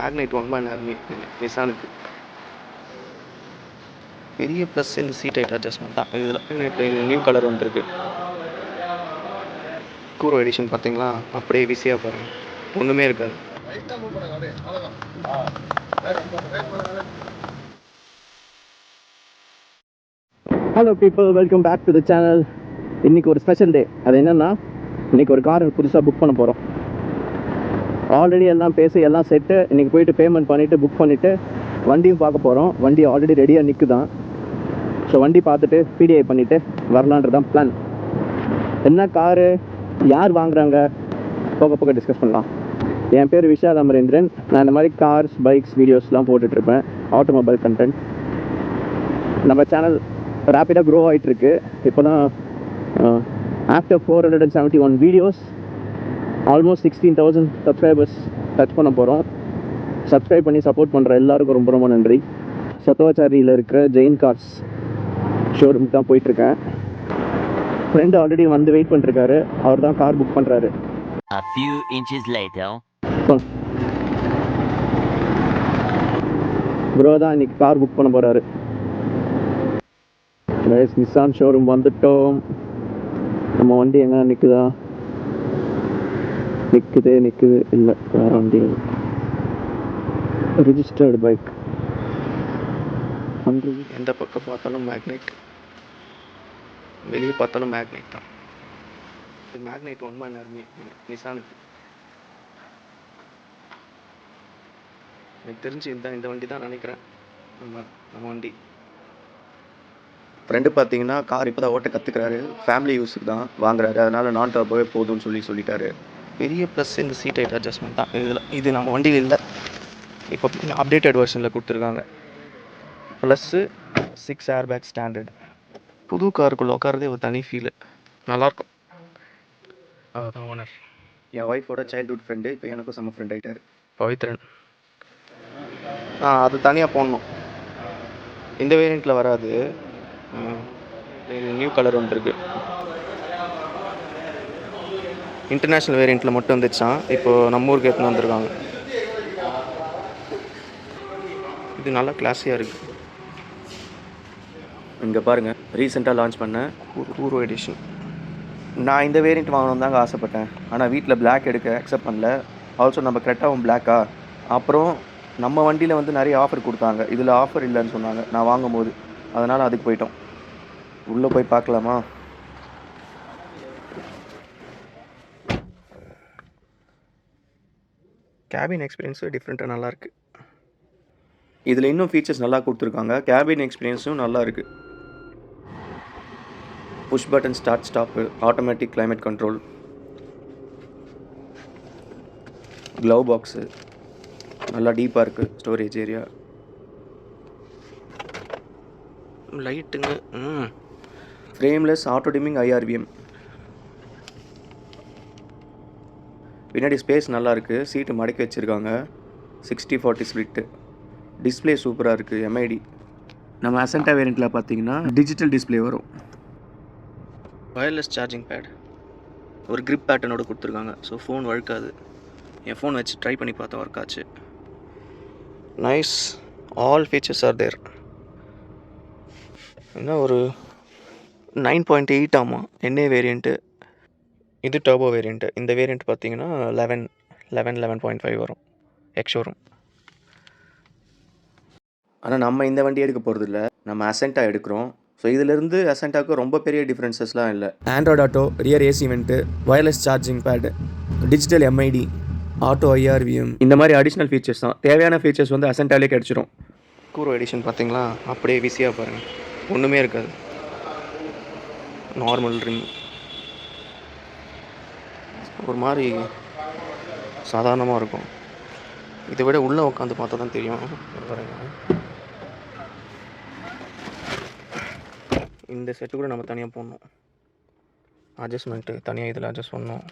Magnetite 1.5 நிசானுக்கு பெரிய plus இந்த seat height adjustment தான். இதில் நியூ கலர் வந்துருக்கு. கூரோ எடிஷன் பார்த்தீங்களா, அப்படியே விசியாக பாருங்கள், ஒன்றுமே இருக்காது. Hello people, welcome back to the channel. இன்றைக்கி ஒரு ஸ்பெஷல் டே. அது என்னென்னா, இன்றைக்கி ஒரு கார் புதுசாக புக் பண்ண போகிறோம். ஆல்ரெடி எல்லாம் பேசி எல்லாம் செட்டு. இன்றைக்கி போயிட்டு பேமெண்ட் பண்ணிவிட்டு புக் பண்ணிவிட்டு வண்டியும் பார்க்க போகிறோம். வண்டி ஆல்ரெடி ரெடியாக நிற்குதான். ஸோ வண்டி பார்த்துட்டு பிடிஐ பண்ணிவிட்டு வரலான்றதான் பிளான். என்ன காரு, யார் வாங்குறாங்க, போக போக டிஸ்கஸ் பண்ணலாம். என் பேர் விஷால் அமரேந்திரன். நான் இந்த மாதிரி கார்ஸ், பைக்ஸ் வீடியோஸ்லாம் போட்டுட்ருப்பேன், ஆட்டோமொபைல் கண்டென்ட். நம்ம சேனல் ரேப்பிடாக க்ரோ ஆகிட்டுருக்கு. இப்போ தான் after 471 videos almost 16,000 subscribers touch பண்ண போகிறோம். சப்ஸ்கிரைப் பண்ணி சப்போர்ட் பண்ணுற எல்லாருக்கும் ரொம்ப ரொம்ப நன்றி. சத்துவாச்சாரியில் இருக்கிற ஜெயின் கார்ஸ் ஷோரூமுக்கு தான் போயிட்டுருக்கேன். ஃப்ரெண்டு ஆல்ரெடி வந்து வெயிட் பண்ணிருக்காரு. அவர் தான் கார் புக் பண்ணுறாரு. A few inches later. Bro தான் இன்னைக்கு கார் புக் பண்ண போகிறாரு. நிசான் ஷோரூம் வந்துட்டோம். நம்ம வண்டி எங்கே நிற்குதா? நிற்குது இல்லை, வேறு வண்டி. Registered bike. எந்த பக்கம் பார்த்தாலும் மேக்னைட், வெளியே பார்த்தாலும் மேக்னைட் தான். இது மேக்னைட் 1.5 நிசானுக்கு. எனக்கு தெரிஞ்சு இந்த வண்டி தான் நினைக்கிறேன். நம்ம வண்டி. ஃப்ரெண்டு பார்த்தீங்கன்னா கார் இப்போ தான் ஓட்ட கற்றுக்கிறாரு. ஃபேமிலி யூஸுக்கு தான் வாங்குறாரு. அதனால் நான் டர்போவே போதும்னு சொல்லிட்டாரு. பெரிய ப்ளஸ் இந்த சீட் ஹைட் அட்ஜஸ்ட்மெண்ட் தான். இது நம்ம வண்டியில் இல்லை, இப்போ அப்டேட்டட் வெர்ஷனில் கொடுத்துருக்காங்க. Plus 6 air bag standard. புது காருக்குள்ளே உட்காரதே ஒரு தனி ஃபீலு, நல்லாயிருக்கும். அதுதான் ஓனர். என் ஒய்ஃபோட சைல்ட்ஹுட் ஃப்ரெண்டு, இப்போ எனக்கும் செம்ம ஃப்ரெண்ட் ஆகிட்டார், பவித்ரன். அது தனியாக போடணும். இந்த வேரியண்ட்டில் வராது, நியூ கலர் வந்துருக்கு. இன்டர்நேஷ்னல் வேரியண்ட்டில் மட்டும் வந்துச்சான். இப்போது நம்ம ஊருக்கு எடுத்துன்னு வந்திருக்காங்க. இது நல்லா கிளாஸியாக இருக்குது. இங்கே பாருங்கள், ரீசெண்டாக லான்ச் பண்ண கூரோ எடிஷன். நான் இந்த வேரியண்ட் வாங்கணும் தாங்க ஆசைப்பட்டேன். ஆனால் வீட்டில் பிளாக் எடுக்க அக்செப்ட் பண்ணல. ஆல்சோ நம்ம கரெக்டாகவும் பிளாக்கா. அப்புறம் நம்ம வண்டியில் வந்து நிறைய ஆஃபர் கொடுத்தாங்க. இதில் ஆஃபர் இல்லைன்னு சொன்னாங்க நான் வாங்கும்போது. அதனால் அதுக்கு போயிட்டோம். உள்ளே போய் பார்க்கலாமா? கேபின் எக்ஸ்பீரியன்ஸும் டிஃப்ரெண்ட்டாக நல்லாயிருக்கு. இதில் இன்னும் ஃபீச்சர்ஸ் நல்லா கொடுத்துருக்காங்க. கேபின் எக்ஸ்பீரியன்ஸும் நல்லா இருக்குது. Push button start stop, automatic climate control, glove box நல்லா டீப்பாக இருக்குது, ஸ்டோரேஜ் ஏரியா, லைட்டுங்க, ஃப்ரேம்லெஸ் ஆட்டோ டிமிங் IRVM. பின்னாடி ஸ்பேஸ் நல்லா இருக்குது. சீட்டு மடக்கி வச்சுருக்காங்க. 60/40 ஸ்ப்ளிட்டு. டிஸ்பிளே சூப்பராக இருக்குது, MID. நம்ம அசென்டா வேரியண்ட்டில் பார்த்தீங்கன்னா டிஜிட்டல் டிஸ்பிளே வரும். வயர்லெஸ் சார்ஜிங் பேட், ஒரு கிரிப் பேட்டர்னோடு கொடுத்துருக்காங்க. ஸோ ஃபோன் வழுக்காது. என் ஃபோன் வச்சு ட்ரை பண்ணி பார்த்தேன், ஒர்க் ஆச்சு. Nice, all features are there. என்ன ஒரு 9.8 ஆமாம் NA வேரியண்ட்டு. இது டர்போ வேரியண்ட்டு. இந்த வேரியண்ட் பார்த்தீங்கன்னா 11.5 வரும் எக்ஸ் வரும். ஆனால் நம்ம இந்த வண்டி எடுக்க போகிறது இல்லை, நம்ம அசென்டா எடுக்கிறோம். ஸோ இதிலிருந்து அசென்டாவுக்கு ரொம்ப பெரிய டிஃப்ரென்சஸ்லாம் இல்லை. Android auto, rear AC vent, wireless charging pad, digital MID, auto IRVM, இந்த மாதிரி அடிஷ்னல் ஃபீச்சர்ஸ் தான். தேவையான ஃபீச்சர்ஸ் வந்து அசென்டாலே கிடச்சிரும். கூரோ எடிஷன் பார்த்தீங்களா, அப்படியே விசியாக பாருங்கள், ஒன்றுமே இருக்காது. நார்மல் ரிம், ஒரு மாதிரி சாதாரணமாக இருக்கும். இதை விட உள்ளே உட்காந்து பார்த்தா தான் தெரியும். இந்த செட்டு கூட நம்ம தனியாக போடணும், அட்ஜஸ்ட்மெண்ட்டு தனியாக இதில் அட்ஜஸ்ட் பண்ணணும்.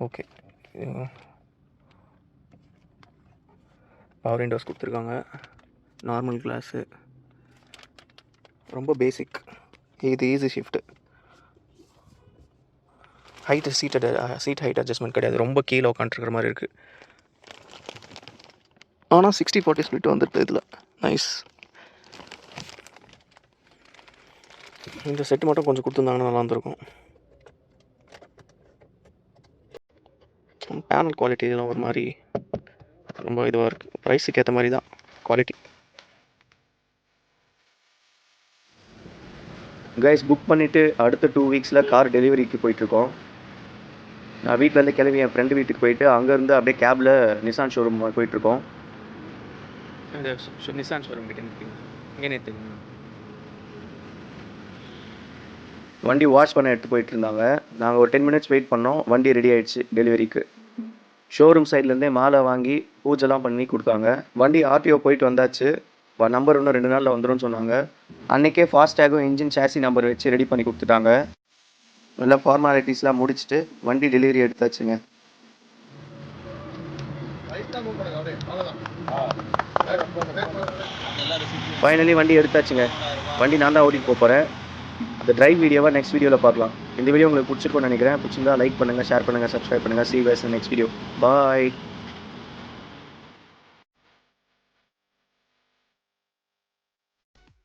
ஓகே, பவர் விண்டோஸ் கொடுத்துருக்காங்க, நார்மல் கிளாஸு, ரொம்ப பேசிக். இது easy shift. Seat height adjustment கிடையாது, ரொம்ப கீழே உட்காந்துருக்கிற மாதிரி இருக்குது. ஆனால் 60-40 ஸ்பிளிட் வந்துட்டு இதில் நைஸ். இந்த செட்டு மட்டும் கொஞ்சம் கொடுத்துருந்தாங்கன்னா நல்லா இருந்திருக்கும். பேனல் குவாலிட்டி இதெல்லாம் ஒரு மாதிரி ரொம்ப இதுவாக இருக்குது. ப்ரைஸுக்கு ஏற்ற மாதிரி தான் குவாலிட்டி. கைஸ் புக் பண்ணிவிட்டு அடுத்த 2 வீக்ஸில் கார் டெலிவரிக்கு போயிட்டுருக்கோம். நான் வீட்டிலேருந்து கிளம்பி என் ஃப்ரெண்டு வீட்டுக்கு போயிட்டு அங்கேருந்து அப்படியே கேபில் நிசான் ஷோரூம் போயிட்டுருக்கோம். நிசான் ஷோரூம் கிட்டே இங்கே தெரியும். வண்டி வாஷ் பண்ண எடுத்து போயிட்டு இருந்தாங்க. நாங்கள் ஒரு 10 மினிட்ஸ் வெயிட் பண்ணோம். வண்டி ரெடி ஆகிடுச்சு டெலிவரிக்கு. ஷோரூம் சைட்லேருந்தே மாலை வாங்கி பூஜைலாம் பண்ணி கொடுத்தாங்க. வண்டி ஆர்டிஓ போயிட்டு வந்தாச்சு. நம்பர் இன்னும் 2 நாளில் வந்துடும் சொன்னாங்க. அன்றைக்கே ஃபாஸ்டேகும் இன்ஜின் சேசி நம்பர் வச்சு ரெடி பண்ணி கொடுத்துட்டாங்க. எல்லாம் ஃபார்மாலிட்டிஸ்லாம் முடிச்சுட்டு வண்டி டெலிவரி எடுத்தாச்சுங்க. ஃபைனலி வண்டி எடுத்தாச்சுங்க. வண்டி நான் தான் ஓட்டிட்டு போகிறேன். அந்த டிரைவ் வீடியோவை நெக்ஸ்ட் வீடியோவில் பார்க்கலாம். இந்த வீடியோ உங்களுக்கு பிடிச்சிருக்கும்னு நினைக்கிறேன். பிடிச்சிருந்தா லைக் பண்ணுங்கள், ஷேர் பண்ணுங்கள், சப்ஸ்கிரைப் பண்ணுங்கள். See you guys in the next video. Bye.